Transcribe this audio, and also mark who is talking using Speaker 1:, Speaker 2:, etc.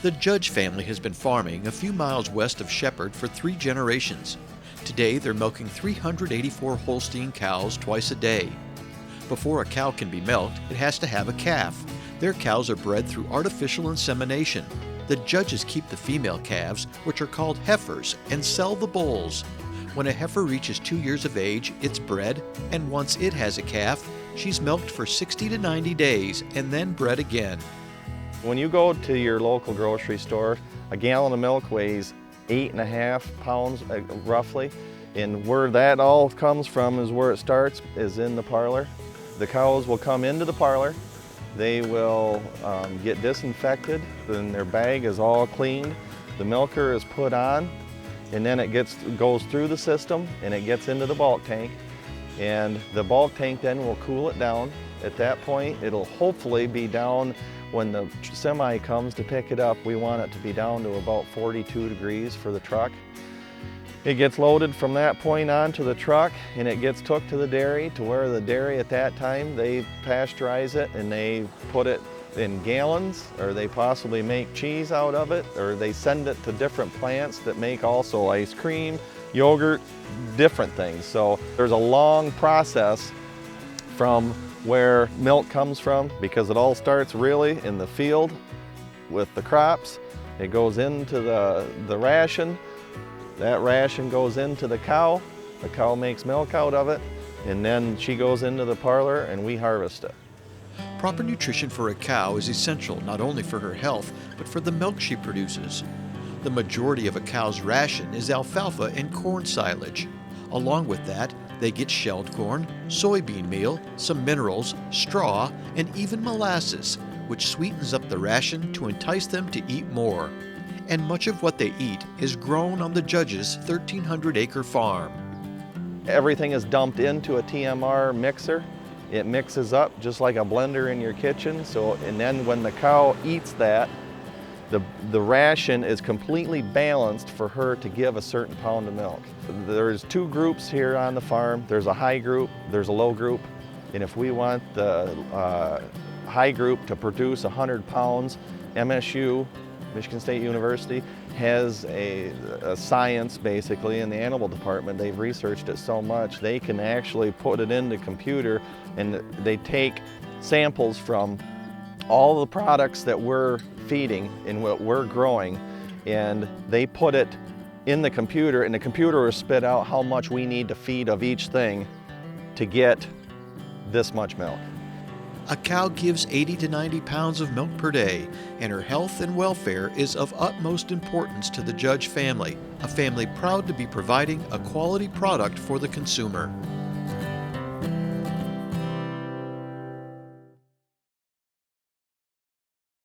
Speaker 1: The Judge family has been farming a few miles west of Shepherd for 3 generations. Today, they're milking 384 Holstein cows twice a day. Before a cow can be milked, it has to have a calf. Their cows are bred through artificial insemination. The Judges keep the female calves, which are called heifers, and sell the bulls. When a heifer reaches 2 years of age, it's bred, and once it has a calf, she's milked for 60 to 90 days and then bred again.
Speaker 2: When you go to your local grocery store, a gallon of milk weighs 8.5 pounds roughly. And where that all comes from is where it starts, is in the parlor. The cows will come into the parlor. They will get disinfected, then their bag is all cleaned. The milker is put on, and then it goes through the system and it gets into the bulk tank. And the bulk tank then will cool it down. At that point, it'll hopefully be down when the semi comes to pick it up. We want it to be down to about 42 degrees for the truck. It gets loaded from that point on to the truck, and it gets took to the dairy, to where the dairy at that time, they pasteurize it and they put it in gallons, or they possibly make cheese out of it, or they send it to different plants that make also ice cream, yogurt, different things. So there's a long process from where milk comes from, because it all starts really in the field with the crops. It goes into the ration. That ration goes into the cow makes milk out of it, and then she goes into the parlor and we harvest it.
Speaker 1: Proper nutrition for a cow is essential not only for her health, but for the milk she produces. The majority of a cow's ration is alfalfa and corn silage. Along with that, they get shelled corn, soybean meal, some minerals, straw, and even molasses, which sweetens up the ration to entice them to eat more. And much of what they eat is grown on the Judge's 1,300-acre farm.
Speaker 2: Everything is dumped into a TMR mixer. It mixes up just like a blender in your kitchen. And then when the cow eats that, the ration is completely balanced for her to give a certain pound of milk. There's 2 groups here on the farm. There's a high group, there's a low group. And if we want the high group to produce 100 pounds, MSU, Michigan State University, has a science basically in the animal department. They've researched it so much, they can actually put it in the computer, and they take samples from all the products that we're feeding and what we're growing, and they put it in the computer, and the computer will spit out how much we need to feed of each thing to get this much milk.
Speaker 1: A cow gives 80 to 90 pounds of milk per day, and her health and welfare is of utmost importance to the Judge family, a family proud to be providing a quality product for the consumer.